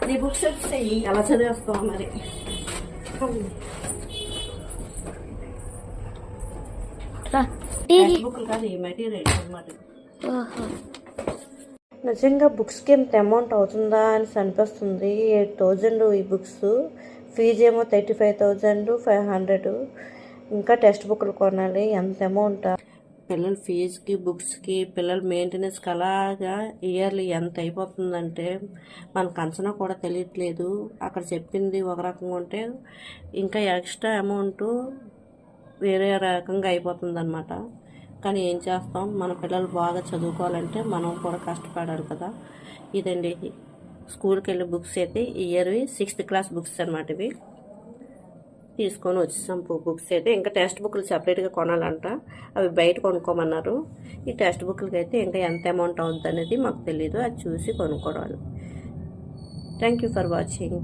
నీ బుక్స్ వచ్చాయి ఎలా చదివేస్తావు మరి. బుక్లు కాదు ఈ మెటీరియల్ అన్నమాట. నిజంగా బుక్స్కి ఎంత అమౌంట్ అవుతుందా అని అనిపిస్తుంది. 8,000 ఈ బుక్స్, ఫీజు ఏమో 35,500. ఇంకా టెక్స్ట్ బుక్లు కొనాలి, ఎంత అమౌంట్. పిల్లల ఫీజుకి బుక్స్కి పిల్లల మెయింటెనెన్స్కి అలాగా ఇయర్లీ ఎంత అయిపోతుందంటే మనకు అంచనా కూడా తెలియట్లేదు. అక్కడ చెప్పింది ఒక రకంగా ఉంటే ఇంకా ఎక్స్ట్రా అమౌంట్ వేరే రకంగా అయిపోతుంది అనమాట. కానీ ఏం చేస్తాం, మన పిల్లలు బాగా చదువుకోవాలంటే మనం కూడా కష్టపడాలి కదా. ఇదండి స్కూల్కి వెళ్ళే బుక్స్ అయితే ఇయర్వి 6th క్లాస్ బుక్స్ అనమాట. ఇవి తీసుకొని వచ్చేసాం బుక్స్ అయితే. ఇంకా టెక్స్ట్ బుక్లు సపరేట్గా కొనాలంట, అవి బయట కొనుక్కోమన్నారు. ఈ టెక్స్ట్ బుక్లకి అయితే ఇంకా ఎంత అమౌంట్ అవుతుంది అనేది మాకు తెలియదు, అది చూసి కొనుక్కోవాలి. Thank you for watching.